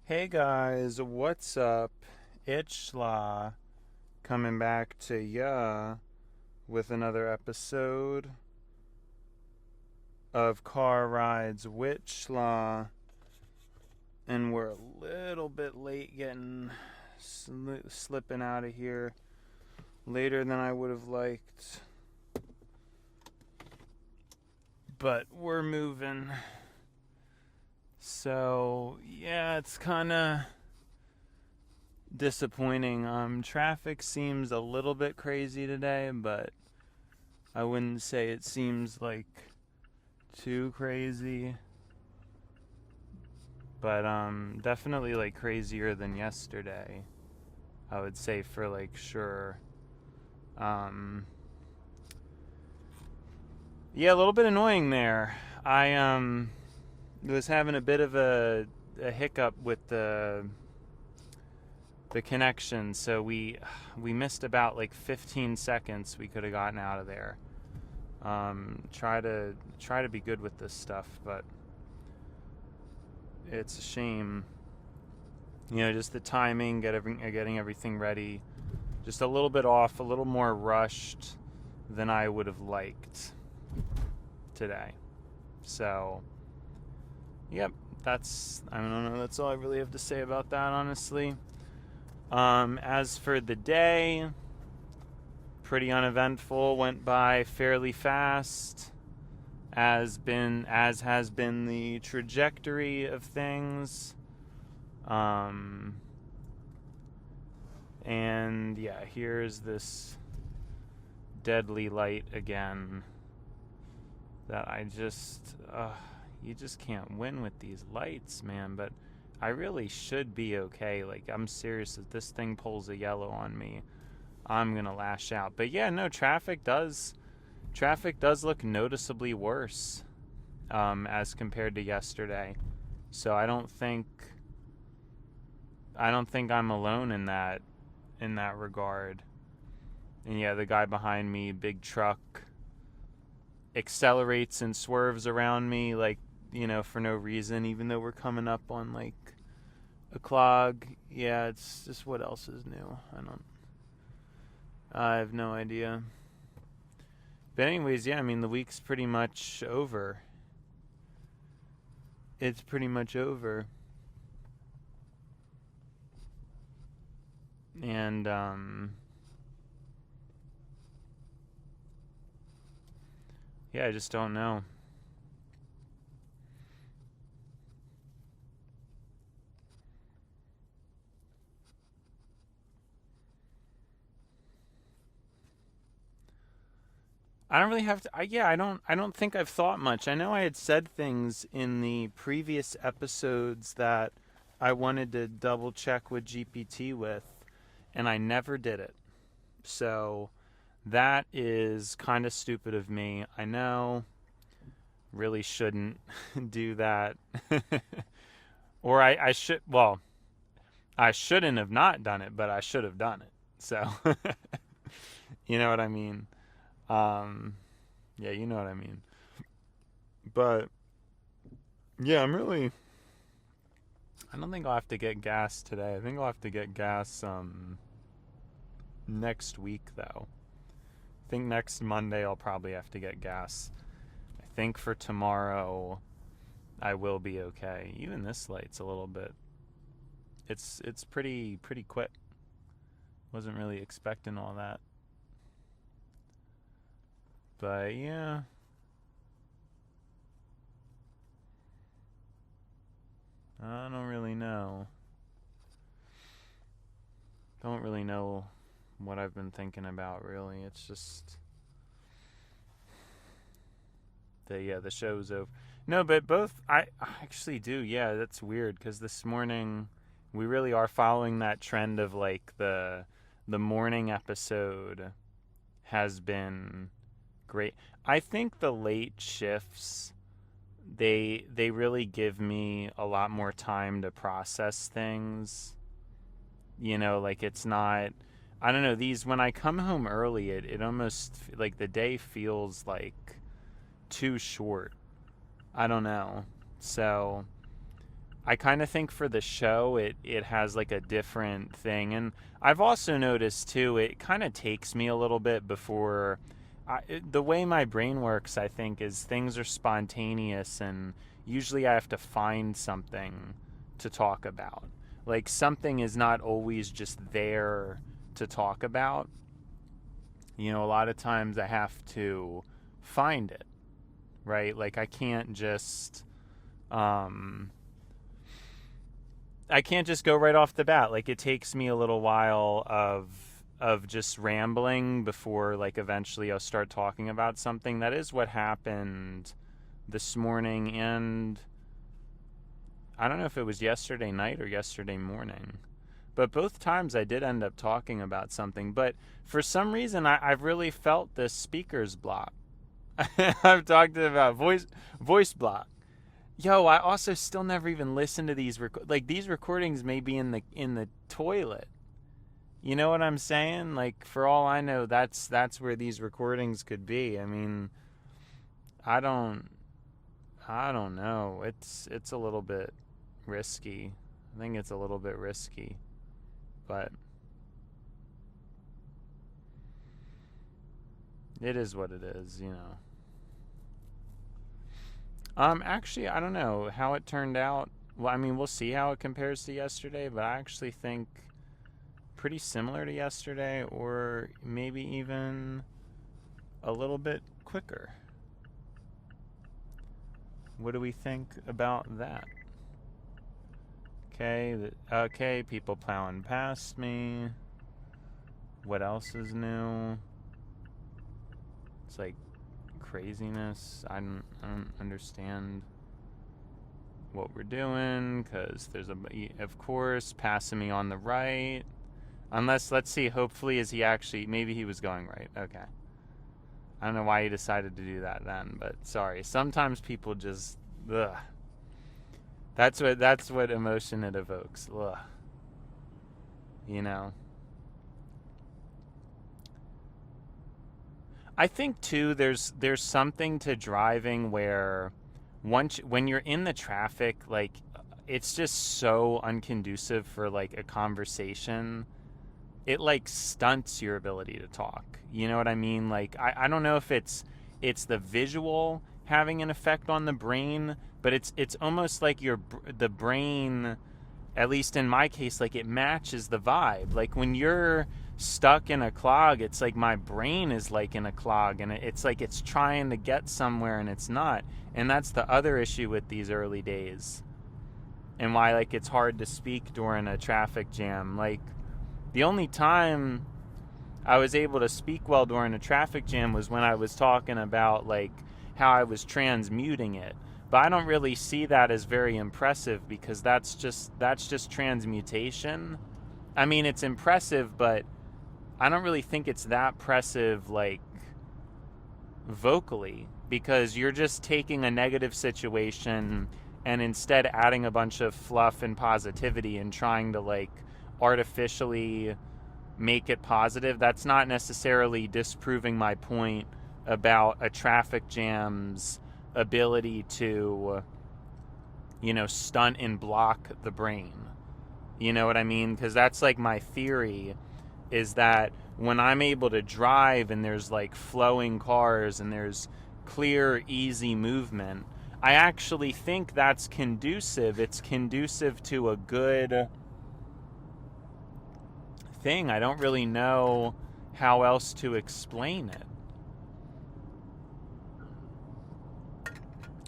Hey guys, what's up? It's Law coming back to ya with another episode of Car Rides with Law, and we're a little bit late getting slipping out of here later than I would have liked, but we're moving. So yeah, it's kind of disappointing. Traffic seems a little bit crazy today, but I wouldn't say it seems like too crazy. But definitely like crazier than yesterday, I would say, for like sure. Yeah, a little bit annoying there. I was having a bit of a hiccup with the connection, so we missed about like 15 seconds we could have gotten out of there. Try to be good with this stuff, but it's a shame. Just the timing, getting everything ready, just a little bit off, a little more rushed than I would have liked today. So, yep, I don't know, that's all I really have to say about that, honestly. As for the day, pretty uneventful, went by fairly fast, as has been the trajectory of things. And yeah, here's this deadly light again that you just can't win with these lights, man. But I really should be okay. Like, I'm serious, if this thing pulls a yellow on me, I'm gonna lash out. But yeah, no, traffic does look noticeably worse as compared to yesterday. So I don't think I'm alone in that regard. And yeah, the guy behind me, big truck, accelerates and swerves around me like, for no reason, even though we're coming up on like a clog. Yeah, it's just, what else is new? I have no idea. But anyways, yeah, I mean, the week's pretty much over. It's pretty much over. And yeah, I just don't know. I don't really have to. I don't think I've thought much. I know I had said things in the previous episodes that I wanted to double check with GPT with, and I never did it. So that is kind of stupid of me. I know. Really shouldn't do that. Or I should. Well, I shouldn't have not done it, but I should have done it. So, you know what I mean? Yeah, you know what I mean. But yeah, I don't think I'll have to get gas today. I think I'll have to get gas next week though. I think next Monday I'll probably have to get gas. I think for tomorrow I will be okay. Even this light's a little bit, it's pretty quick. Wasn't really expecting all that. But yeah. I don't really know. Don't really know what I've been thinking about, really. It's just the show's over. No, but both I actually do. Yeah, that's weird because this morning we really are following that trend of like the morning episode has been great. I think the late shifts, they really give me a lot more time to process things. Like, it's not, I don't know, these, when I come home early, it almost, like, the day feels like too short. I don't know. So I kind of think for the show it has like a different thing. And I've also noticed too, it kind of takes me a little bit before the way my brain works, I think, is things are spontaneous, and usually I have to find something to talk about. Like something is not always just there to talk about. You know, a lot of times I have to find it, right? Like I can't just go right off the bat. Like it takes me a little while of just rambling before like eventually I'll start talking about something. That is what happened this morning, and I don't know if it was yesterday night or yesterday morning. But both times I did end up talking about something. But for some reason I've really felt this speaker's block. I've talked about voice block. Yo, I also still never even listened to these these recordings may be in the toilet. You know what I'm saying? Like for all I know, that's where these recordings could be. I mean, I don't know. It's a little bit risky. I think it's a little bit risky. But it is what it is, you know. Actually, I don't know how it turned out. Well, I mean, we'll see how it compares to yesterday, but I actually think pretty similar to yesterday, or maybe even a little bit quicker. What do we think about that? Okay, people plowing past me. What else is new? It's like craziness. I don't understand what we're doing, because there's of course, passing me on the right. Unless, let's see, hopefully maybe he was going right. Okay. I don't know why he decided to do that then, but sorry. Sometimes people just, ugh. That's what emotion it evokes. Ugh. You know. I think too there's something to driving where when you're in the traffic, like it's just so unconducive for like a conversation. It like stunts your ability to talk. You know what I mean? Like I don't know if it's the visual having an effect on the brain, but it's almost like the brain, at least in my case, like it matches the vibe. Like when you're stuck in a clog, it's like my brain is like in a clog, and it's like it's trying to get somewhere and it's not. And that's the other issue with these early days, and why like it's hard to speak during a traffic jam. Like the only time I was able to speak well during a traffic jam was when I was talking about like how I was transmuting it. But I don't really see that as very impressive, because that's just transmutation. I mean, it's impressive, but I don't really think it's that impressive like vocally, because you're just taking a negative situation and instead adding a bunch of fluff and positivity and trying to like artificially make it positive. That's not necessarily disproving my point about a traffic jam's ability to, you know, stunt and block the brain. You know what I mean? Because that's like my theory, is that when I'm able to drive and there's like flowing cars and there's clear, easy movement, I actually think that's conducive. It's conducive to a good thing. I don't really know how else to explain it.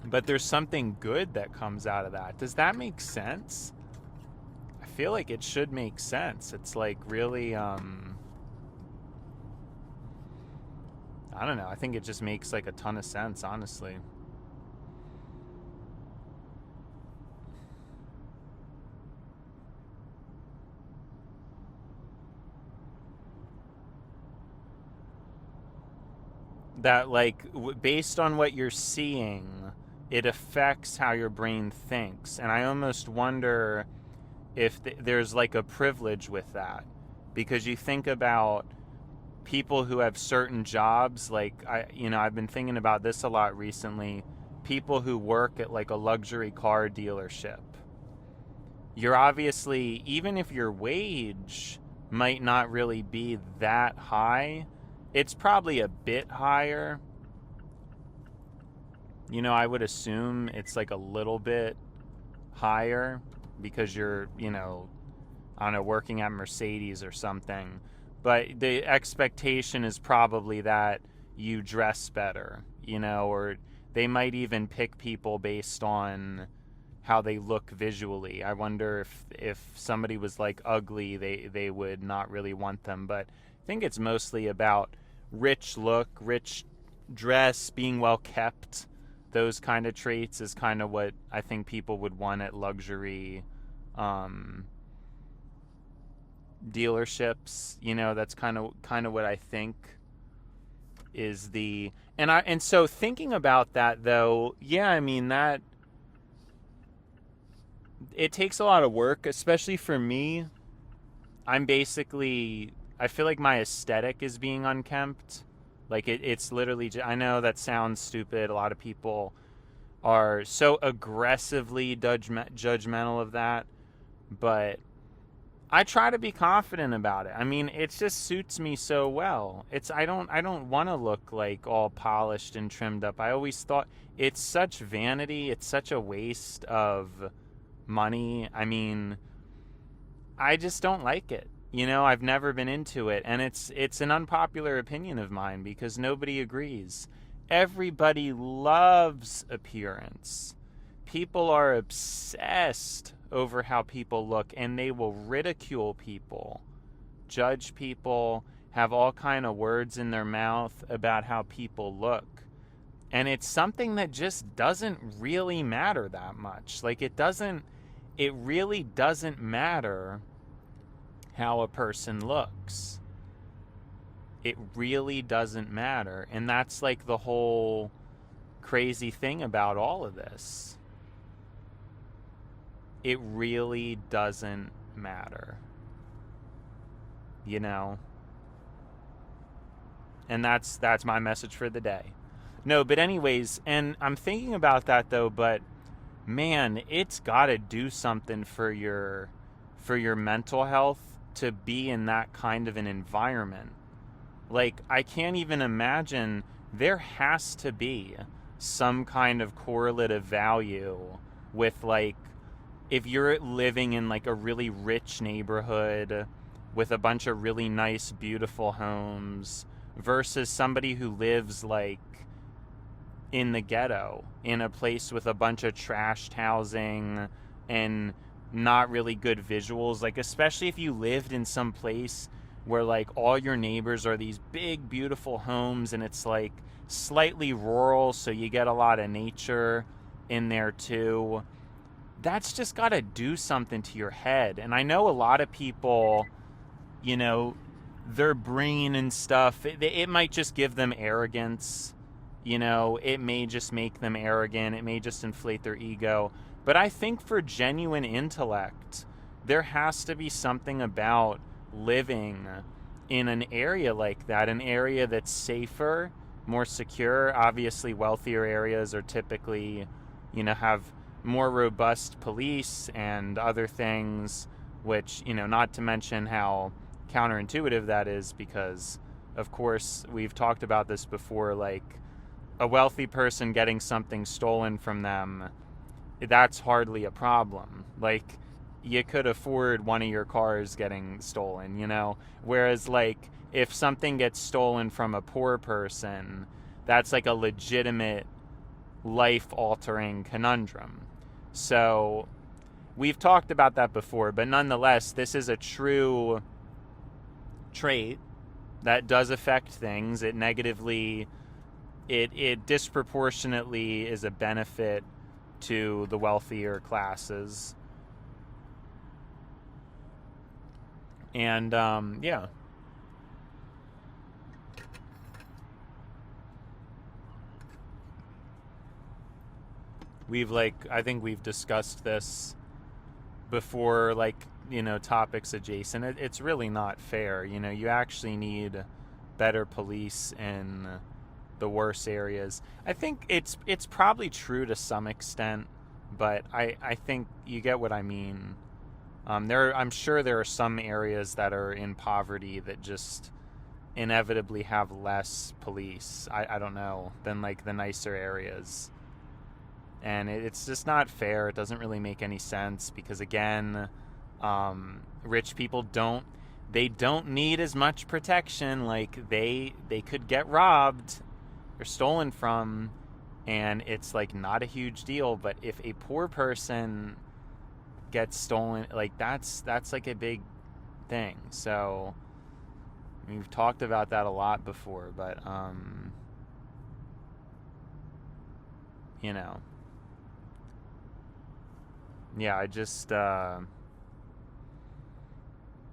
But there's something good that comes out of that. Does that make sense? I feel like it should make sense. It's like really, I don't know. I think it just makes like a ton of sense, honestly. That like based on what you're seeing, it affects how your brain thinks. And I almost wonder if there's like a privilege with that, because you think about people who have certain jobs, like I've been thinking about this a lot recently, people who work at like a luxury car dealership, you're obviously, even if your wage might not really be that high, it's probably a bit higher. I would assume it's like a little bit higher because you're, I don't know, working at Mercedes or something. But the expectation is probably that you dress better, or they might even pick people based on how they look visually. I wonder if somebody was like ugly, they would not really want them. But I think it's mostly about rich look, rich dress, being well kept. Those kind of traits is kind of what I think people would want at luxury dealerships. That's kind of what I think is the and so thinking about that though, yeah, I mean that it takes a lot of work, especially for me. I feel like my aesthetic is being unkempt. Like it's literally, I know that sounds stupid. A lot of people are so aggressively judgmental of that, but I try to be confident about it. I mean, it just suits me so well. I don't want to look like all polished and trimmed up. I always thought it's such vanity. It's such a waste of money. I mean, I just don't like it. I've never been into it, and it's an unpopular opinion of mine because nobody agrees. Everybody loves appearance. People are obsessed over how people look, and they will ridicule people, judge people, have all kind of words in their mouth about how people look. And it's something that just doesn't really matter that much. Like it really doesn't matter how a person looks. It really doesn't matter. And that's like the whole crazy thing about all of this. It really doesn't matter. And that's my message for the day. No, but anyways, and I'm thinking about that though, but man, it's got to do something for your mental health to be in that kind of an environment. Like, I can't even imagine. There has to be some kind of correlative value with, like, if you're living in like a really rich neighborhood with a bunch of really nice, beautiful homes versus somebody who lives like in the ghetto, in a place with a bunch of trashed housing and not really good visuals. Like, especially if you lived in some place where like all your neighbors are these big, beautiful homes and it's like slightly rural, so you get a lot of nature in there too. That's just got to do something to your head. And I know a lot of people, their brain and stuff, it might just give them arrogance. It may just make them arrogant. It may just inflate their ego. But I think for genuine intellect, there has to be something about living in an area like that, an area that's safer, more secure. Obviously, wealthier areas are typically, have more robust police and other things, which, not to mention how counterintuitive that is because, of course, we've talked about this before, like a wealthy person getting something stolen from them, that's hardly a problem. Like, you could afford one of your cars getting stolen, whereas like if something gets stolen from a poor person, that's like a legitimate life-altering conundrum. So we've talked about that before, but nonetheless, this is a true trait that does affect things. It negatively, it disproportionately is a benefit to the wealthier classes. And yeah. I think we've discussed this before, like, topics adjacent. It's really not fair. You actually need better police in the worse areas. I think it's probably true to some extent, but I think you get what I mean. I'm sure there are some areas that are in poverty that just inevitably have less police. I don't know, than like the nicer areas. And it's just not fair. It doesn't really make any sense because, again, rich people don't need as much protection. Like they could get robbed or stolen from, and it's like not a huge deal. But if a poor person gets stolen, like that's like a big thing. So we've talked about that a lot before, but you know, yeah, I just now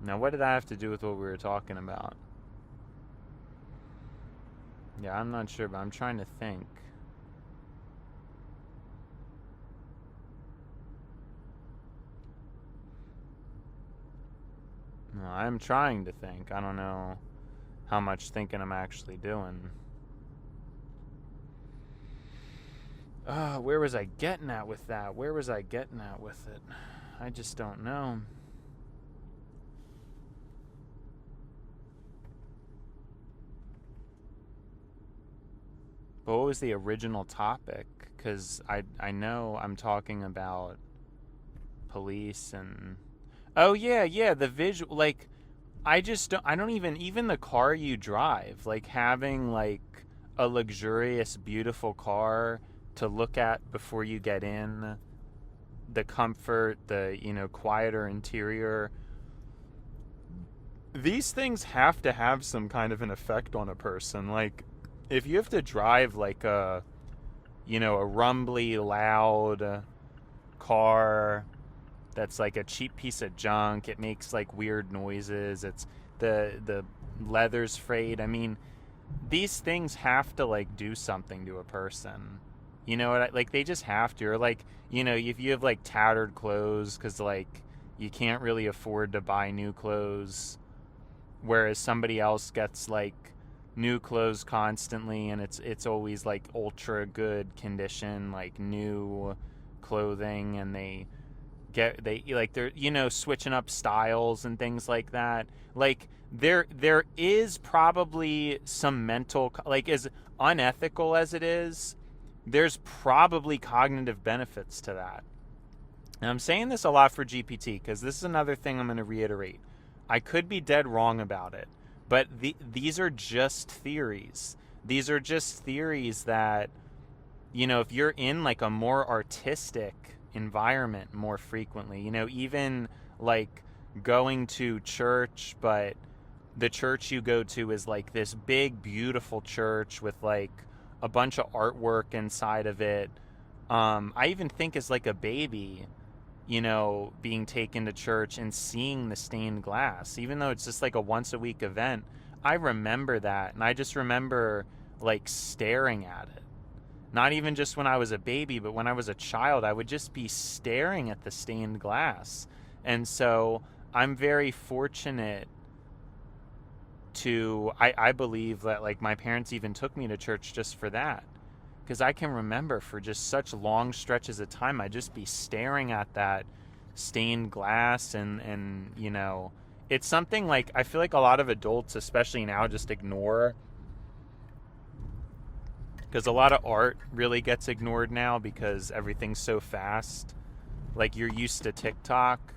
what did that have to do with what we were talking about? Yeah, I'm not sure, but I'm trying to think. No, I'm trying to think. I don't know how much thinking I'm actually doing. Where was I getting at with that? Where was I getting at with it? I just don't know. But what was the original topic? Because I know I'm talking about police and... Oh, yeah, the visual... Like, I don't even the car you drive, like having like a luxurious, beautiful car to look at before you get in, the comfort, the, quieter interior. These things have to have some kind of an effect on a person. Like, if you have to drive like a rumbly, loud car that's like a cheap piece of junk, it makes like weird noises, it's the leather's frayed. I mean, these things have to like do something to a person. You know what? Like they just have to. Or like, if you have like tattered clothes because like you can't really afford to buy new clothes, whereas somebody else gets like new clothes constantly and it's always like ultra good condition, like new clothing, and they're switching up styles and things like that. Like there is probably some mental, like, as unethical as it is, there's probably cognitive benefits to that. And I'm saying this a lot for GPT because this is another thing I'm going to reiterate. I could be dead wrong about it, but these are just theories. These are just theories that, if you're in like a more artistic environment more frequently, even like going to church, but the church you go to is like this big, beautiful church with like a bunch of artwork inside of it. I even think as like a baby, being taken to church and seeing the stained glass, even though it's just like a once a week event, I remember that. And I just remember like staring at it. Not even just when I was a baby, but when I was a child, I would just be staring at the stained glass. And so I'm very fortunate to, I believe that like my parents even took me to church just for that. Because I can remember for just such long stretches of time, I'd just be staring at that stained glass and it's something like I feel like a lot of adults, especially now, just ignore. Because a lot of art really gets ignored now because everything's so fast. Like, you're used to TikTok,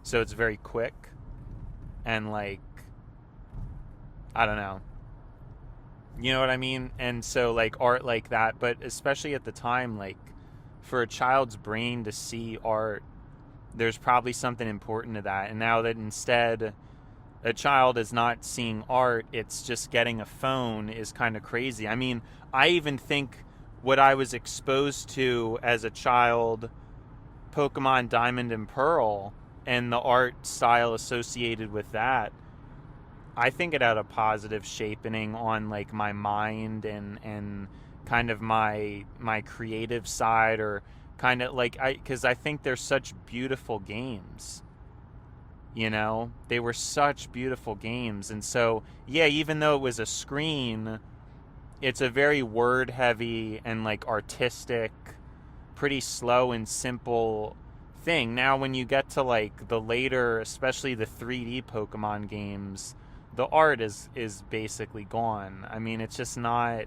so it's very quick. And, like, I don't know. You know what I mean? And so, like, art like that, but especially at the time, like, for a child's brain to see art, there's probably something important to that. And now that instead a child is not seeing art, it's just getting a phone, is kind of crazy. I mean, I even think what I was exposed to as a child, Pokemon Diamond and Pearl, and the art style associated with that, I think it had a positive shaping on like my mind and kind of my creative side, or kind of like because I think they're such beautiful games. They were such beautiful games. And so, yeah, even though it was a screen, it's a very word heavy and like artistic, pretty slow and simple thing. Now, when you get to like the later, especially the 3D Pokemon games, the art is basically gone. I mean, it's just not.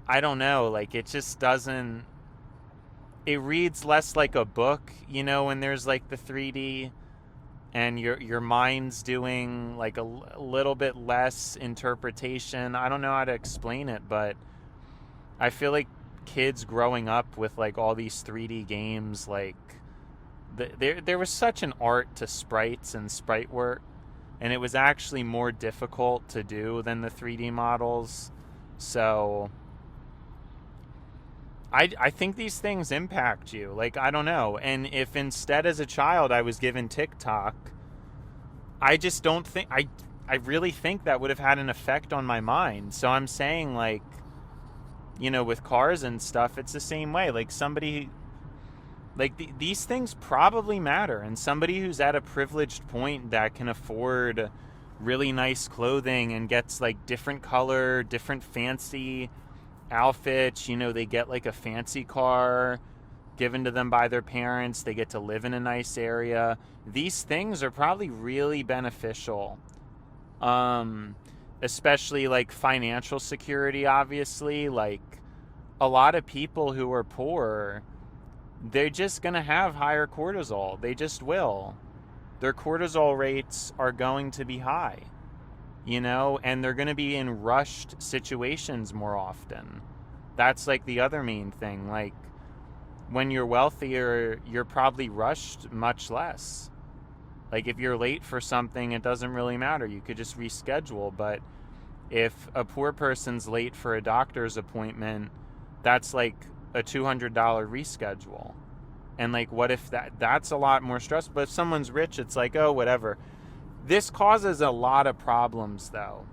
I don't know. Like, it just doesn't. It reads less like a book, when there's like the 3D, and your mind's doing like a little bit less interpretation. I don't know how to explain it, but I feel like kids growing up with like all these 3D games, like there was such an art to sprites and sprite work, and it was actually more difficult to do than the 3D models. So I think these things impact you. Like, I don't know. And if instead as a child I was given TikTok, I just don't think I really think that would have had an effect on my mind. So I'm saying, like, with cars and stuff, it's the same way. Like, somebody, like, these things probably matter. And somebody who's at a privileged point that can afford really nice clothing and gets like different color, different fancy outfits, they get like a fancy car given to them by their parents, they get to live in a nice area. These things are probably really beneficial, especially like financial security. Obviously, like, a lot of people who are poor, they're just gonna have higher cortisol. They just will. Their cortisol rates are going to be high, and they're going to be in rushed situations more often. That's like the other main thing. Like, when you're wealthier, you're probably rushed much less. Like, if you're late for something, it doesn't really matter. You could just reschedule. But if a poor person's late for a doctor's appointment, that's like a $200 reschedule. And like, what if that's a lot more stress? But if someone's rich, it's like, oh, whatever. This causes a lot of problems, though.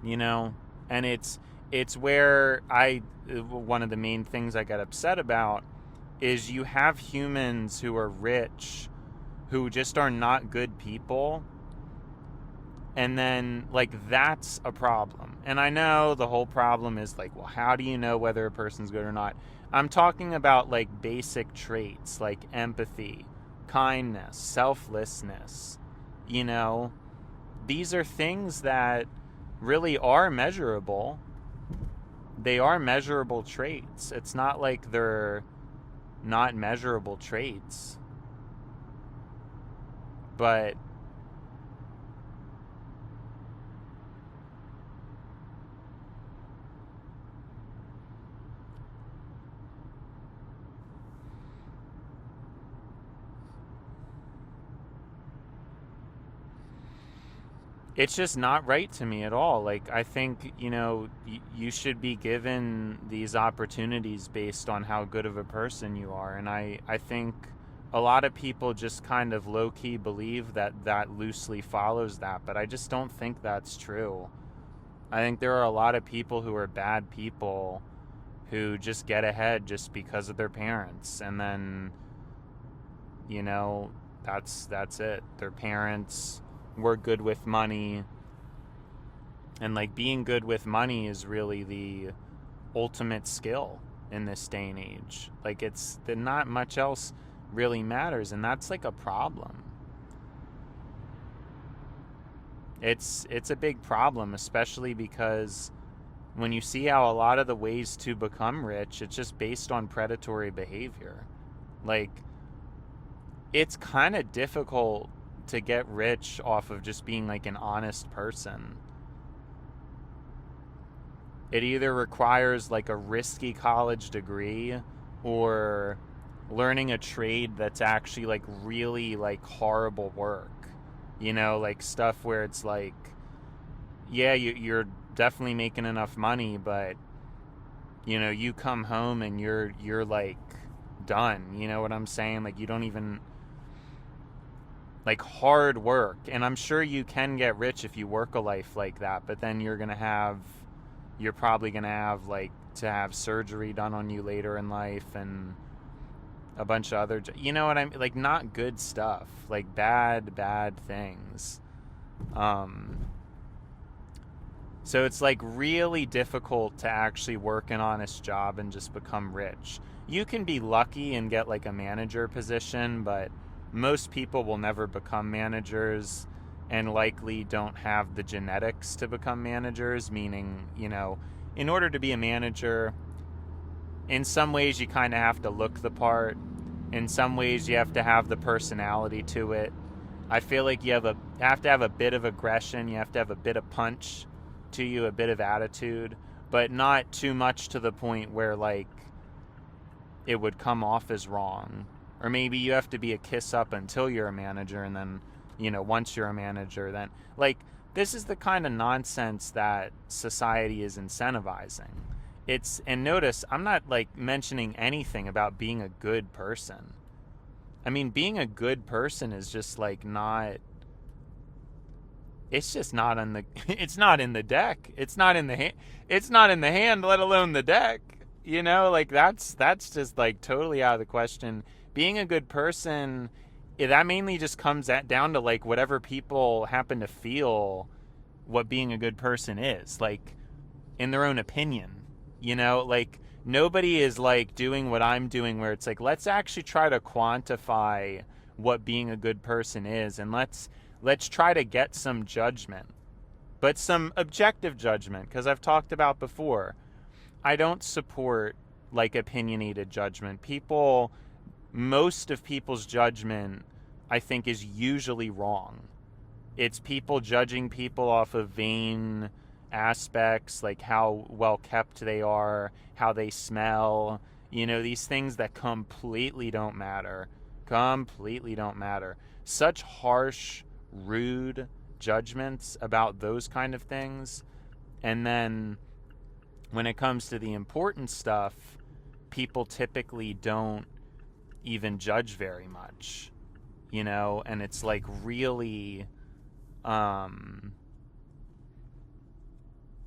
And it's where one of the main things I get upset about is you have humans who are rich who just are not good people. And then, like, that's a problem. And I know the whole problem is like, well, how do you know whether a person's good or not? I'm talking about like basic traits like empathy, kindness, selflessness. These are things that really are measurable. They are measurable traits. It's not like they're not measurable traits. But it's just not right to me at all. Like, I think, you should be given these opportunities based on how good of a person you are. And I think a lot of people just kind of low-key believe that loosely follows that. But I just don't think that's true. I think there are a lot of people who are bad people who just get ahead just because of their parents. And then, that's it. Their parents were good with money, and like, being good with money is really the ultimate skill in this day and age. Like, it's that not much else really matters, and that's like a problem. It's a big problem, especially because when you see how a lot of the ways to become rich, it's just based on predatory behavior. Like, it's kind of difficult to get rich off of just being like an honest person. It either requires like a risky college degree or learning a trade that's actually like really like horrible work. Like stuff where it's like, yeah, you're definitely making enough money, but you come home and you're like done. You know what I'm saying? Like, you don't even, like, hard work. And I'm sure you can get rich if you work a life like that, but then you're probably gonna have like to have surgery done on you later in life and a bunch of other, what I mean? Like, not good stuff, like bad things. So it's like really difficult to actually work an honest job and just become rich. You can be lucky and get like a manager position, but most people will never become managers and likely don't have the genetics to become managers, meaning, in order to be a manager, in some ways you kind of have to look the part. In some ways you have to have the personality to it. I feel like you have to have a bit of aggression, you have to have a bit of punch to you, a bit of attitude, but not too much to the point where like it would come off as wrong. Or maybe you have to be a kiss up until you're a manager, and then, once you're a manager, then like this is the kind of nonsense that society is incentivizing. And notice I'm not like mentioning anything about being a good person. I mean, being a good person is just like not, it's just not on the it's not in the deck. It's not in the hand, let alone the deck. Like that's just like totally out of the question. Being a good person, that mainly just comes down to like whatever people happen to feel what being a good person is, like in their own opinion. Like nobody is like doing what I'm doing where it's like, let's actually try to quantify what being a good person is, and let's try to get some judgment, but some objective judgment, because I've talked about before, I don't support like opinionated judgment. Most of people's judgment, I think, is usually wrong. It's people judging people off of vain aspects, like how well kept they are, how they smell, these things that completely don't matter. Such harsh, rude judgments about those kind of things. And then when it comes to the important stuff, people typically don't even judge very much, and it's like really,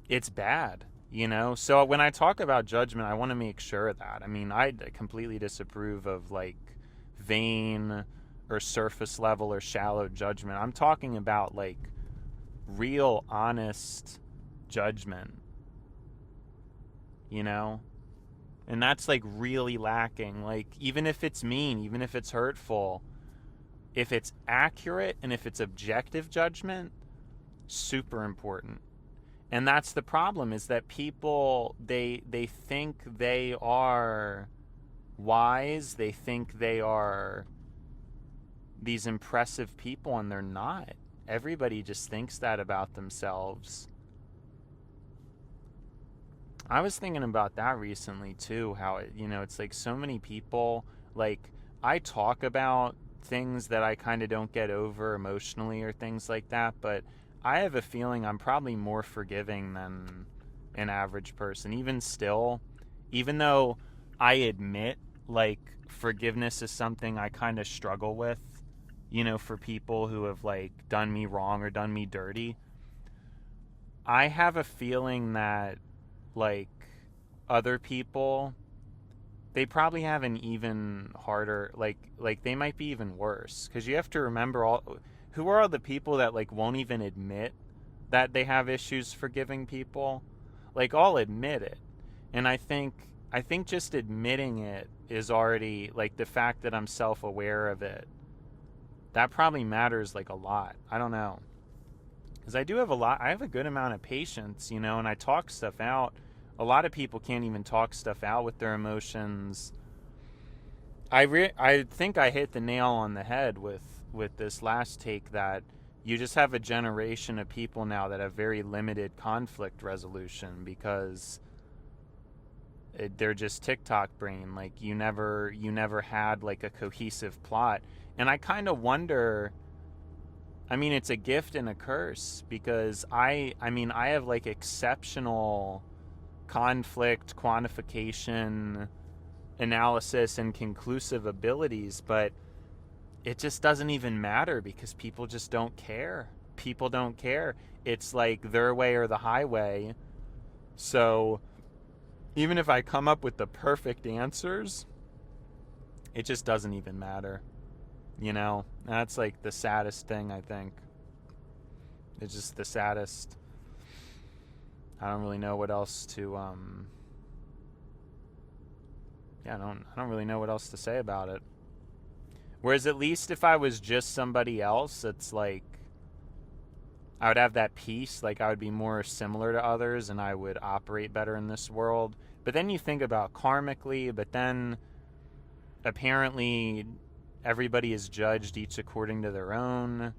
it's bad, So when I talk about judgment, I want to make sure that, I mean, I completely disapprove of like vain or surface level or shallow judgment. I'm talking about like real, honest judgment, and that's like really lacking. Like, even if it's mean, even if it's hurtful, if it's accurate and if it's objective judgment, super important. And that's the problem, is that people, they think they are wise, they think they are these impressive people, and they're not. Everybody just thinks that about themselves. I was thinking about that recently too, how it's like so many people, like I talk about things that I kind of don't get over emotionally or things like that, but I have a feeling I'm probably more forgiving than an average person. Even still, even though I admit like forgiveness is something I kind of struggle with, for people who have like done me wrong or done me dirty, I have a feeling that like other people, they probably have an even harder, like they might be even worse, because you have to remember, who are all the people that like won't even admit that they have issues forgiving people? Like, I'll admit it, and I think just admitting it is already, like, the fact that I'm self-aware of it, that probably matters like a lot. I don't know, because I have a good amount of patience, and I talk stuff out. A lot of people can't even talk stuff out with their emotions. I think I hit the nail on the head with this last take, that you just have a generation of people now that have very limited conflict resolution, because they're just TikTok brain. Like, you never had like a cohesive plot. And I kind of wonder, I mean, it's a gift and a curse, because I have like exceptional conflict quantification, analysis, and conclusive abilities, but it just doesn't even matter, because people just don't care. People don't care. It's like their way or the highway. So even if I come up with the perfect answers, it just doesn't even matter. That's like the saddest thing, I think. It's just the saddest. I don't really know what else to I don't really know what else to say about it. Whereas at least if I was just somebody else, it's like I would have that peace, like I would be more similar to others and I would operate better in this world. But then you think about karmically, but then apparently everybody is judged each according to their own.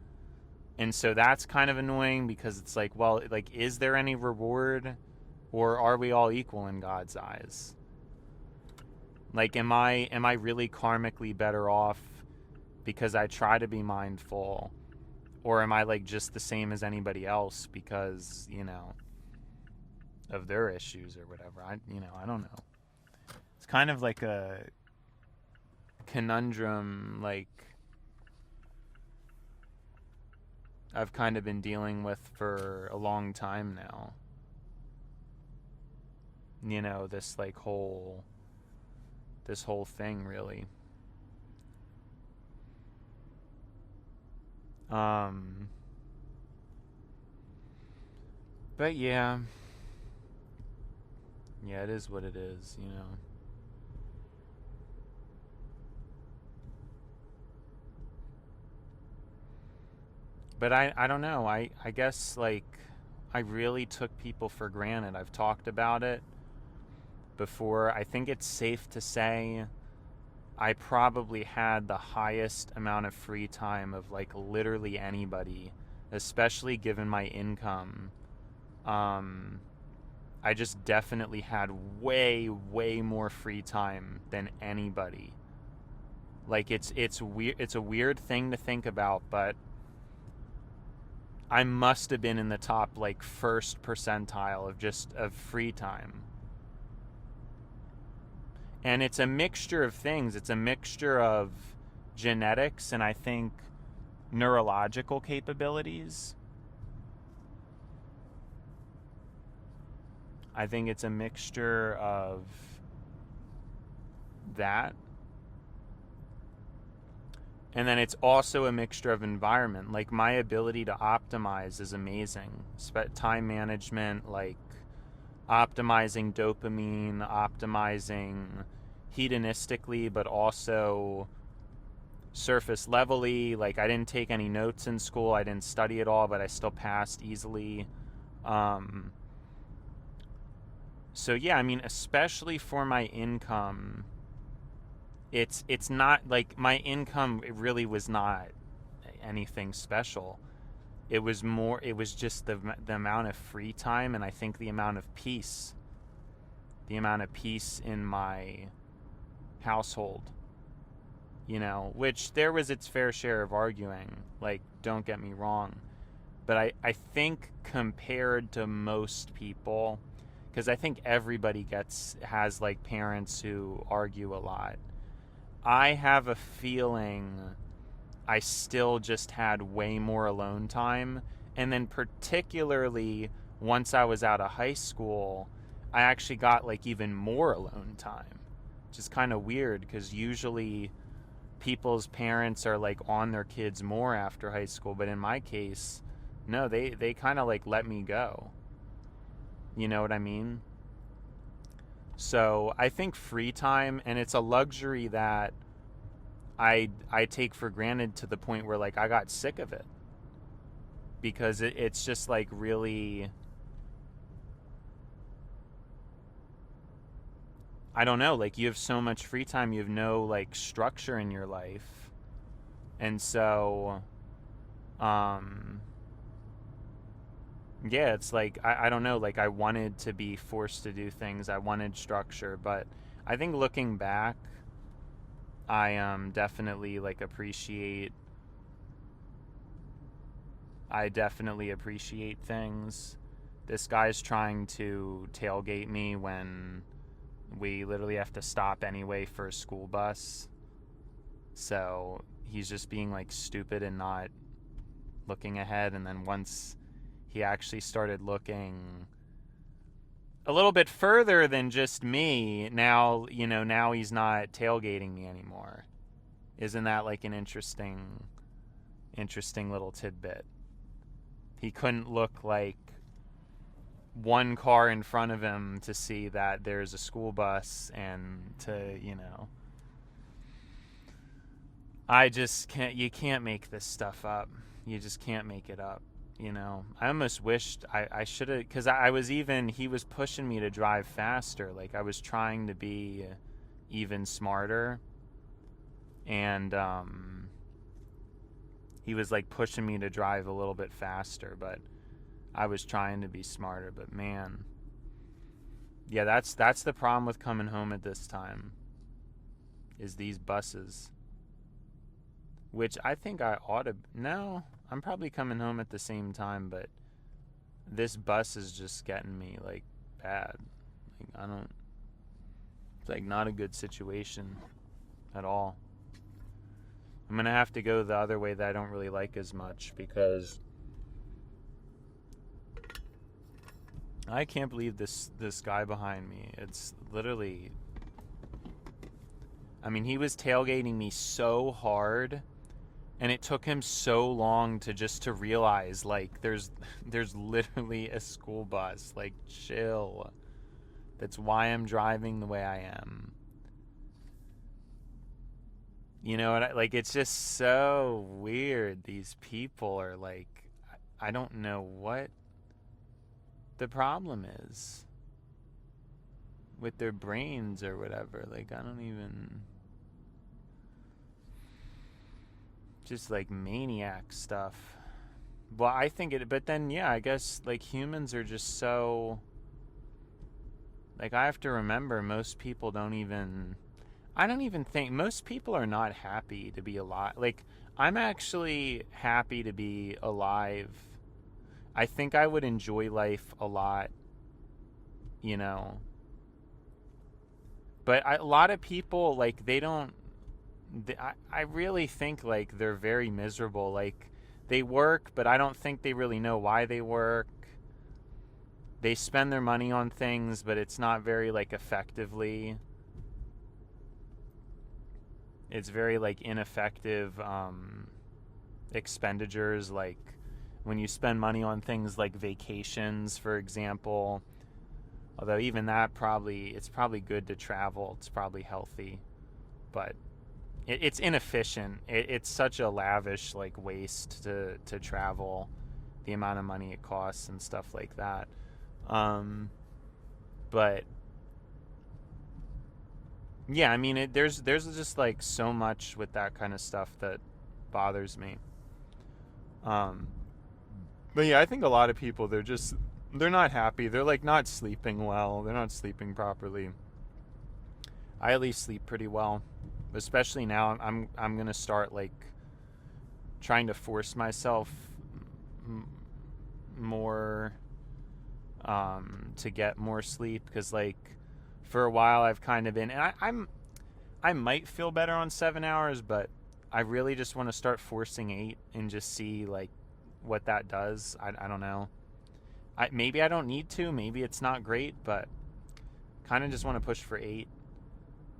And so that's kind of annoying because it's like, well, like, is there any reward, or are we all equal in God's eyes? Like, am I really karmically better off because I try to be mindful, or am I like just the same as anybody else because, of their issues or whatever? I don't know. It's kind of like a conundrum, like I've kind of been dealing with for a long time now. This whole thing, really. But yeah, it is what it is, But I don't know. I guess, like, I really took people for granted. I've talked about it before. I think it's safe to say I probably had the highest amount of free time of, like, literally anybody, especially given my income. I just definitely had way, way more free time than anybody. Like, it's weird. It's a weird thing to think about, but I must have been in the top, like, first percentile of free time. And it's a mixture of things. It's a mixture of genetics and I think neurological capabilities. I think it's a mixture of that. And then it's also a mixture of environment. Like, my ability to optimize is amazing. Time management, like optimizing dopamine, optimizing hedonistically, but also surface levelly. Like, I didn't take any notes in school. I didn't study at all, but I still passed easily. So yeah, I mean, especially for my income, it's not like my income, it really was not anything special. It was just the amount of free time, and I think the amount of peace in my household, which there was its fair share of arguing, like, don't get me wrong, but I think compared to most people, because I think everybody has like parents who argue a lot, I have a feeling I still just had way more alone time. And then particularly once I was out of high school, I actually got like even more alone time, which is kind of weird because usually people's parents are like on their kids more after high school. But in my case, no, they kind of like let me go. You know what I mean? So I think free time, and it's a luxury that I take for granted to the point where, like, I got sick of it because it's just like really, I don't know, like, you have so much free time, you have no like structure in your life, and so yeah, it's like I don't know, like, I wanted to be forced to do things, I wanted structure, but I think looking back, I definitely like I definitely appreciate things. This guy's trying to tailgate me when we literally have to stop anyway for a school bus. So he's just being like stupid and not looking ahead, and then once he actually started looking a little bit further than just me, now he's not tailgating me anymore. Isn't that like an interesting little tidbit? He couldn't look like one car in front of him to see that there's a school bus and to, I just can't, you can't make this stuff up. You just can't make it up. I almost wished I should have, because he was pushing me to drive faster. Like, I was trying to be even smarter. And he was like pushing me to drive a little bit faster, but I was trying to be smarter. But man, yeah, that's the problem with coming home at this time, is these buses. Which I think I ought to, no, I'm probably coming home at the same time, but this bus is just getting me, like, bad. Like, it's like not a good situation at all. I'm going to have to go the other way that I don't really like as much, because I can't believe this guy behind me. It's literally, I mean, he was tailgating me so hard, and it took him so long to realize, like, there's literally a school bus. Like, chill. That's why I'm driving the way I am. Like, it's just so weird. These people are like, I don't know what the problem is with their brains or whatever. Like, I don't even, just like maniac stuff. Well, I think but then, yeah, I guess, like, humans are just so, like, I have to remember, most people I don't even think, most people are not happy to be alive. Like, I'm actually happy to be alive. I think I would enjoy life a lot, But a lot of people, like, I really think, like, they're very miserable. Like, they work, but I don't think they really know why they work. They spend their money on things, but it's not very, like, effectively. It's very, like, ineffective expenditures. Like, when you spend money on things like vacations, for example, although even that it's probably good to travel. It's probably healthy, but it's inefficient. It's such a lavish, like, waste to travel, the amount of money it costs and stuff like that. But yeah, I mean, there's just, like, so much with that kind of stuff that bothers me. But yeah, I think a lot of people, they're not happy. They're, like, not sleeping well. They're not sleeping properly. I at least sleep pretty well, especially now. I'm gonna start, like, trying to force myself more to get more sleep, because, like, for a while I've kind of been, and I might feel better on 7 hours, but I really just want to start forcing 8 and just see, like, what that does. I don't know. Maybe I don't need to. Maybe it's not great, but kind of just want to push for 8.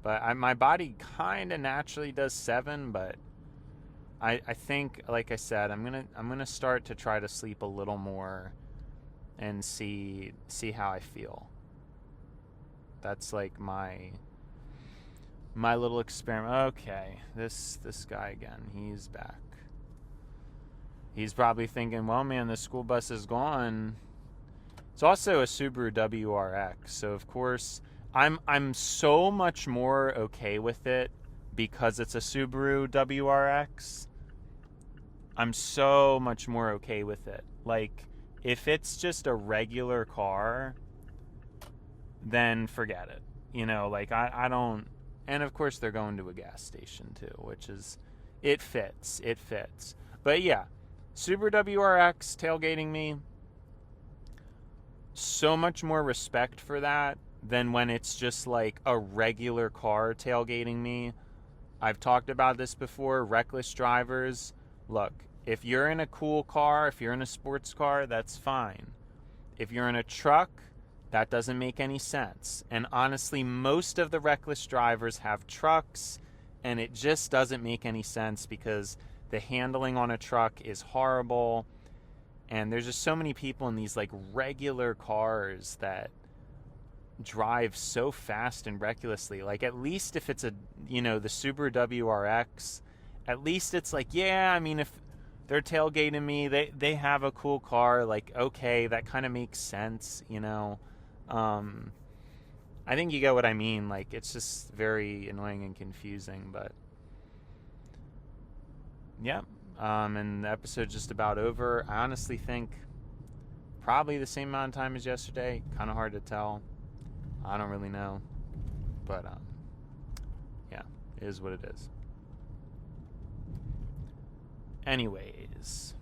But my body kind of naturally does 7, but I think, like I said, I'm gonna start to try to sleep a little more and see how I feel. That's, like, my little experiment. Okay, this guy again. He's back. He's probably thinking, well, man, the school bus is gone. It's also a Subaru WRX, so of course I'm so much more okay with it because it's a Subaru WRX. I'm so much more okay with it. Like, if it's just a regular car, then forget it. Like, I don't, and of course they're going to a gas station too, which is, it fits. But yeah, Subaru WRX tailgating me, so much more respect for that than when it's just, like, a regular car tailgating me. I've talked about this before. Reckless drivers, look, if you're in a cool car, if you're in a sports car, that's fine. If you're in a truck, that doesn't make any sense. And honestly, most of the reckless drivers have trucks, and it just doesn't make any sense because the handling on a truck is horrible. And there's just so many people in these like regular cars that drive so fast and recklessly. Like, at least if it's the Subaru WRX, at least it's like, yeah, I mean, if they're tailgating me, they have a cool car, like, okay, that kind of makes sense, I think you get what I mean. Like, it's just very annoying and confusing, but yeah. And the episode's just about over. I honestly think probably the same amount of time as yesterday. Kind of hard to tell. I don't really know. But, yeah, it is what it is. Anyways,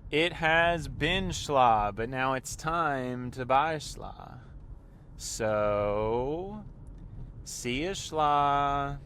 it has been schla, but now it's time to buy schla. So, see ya, schla.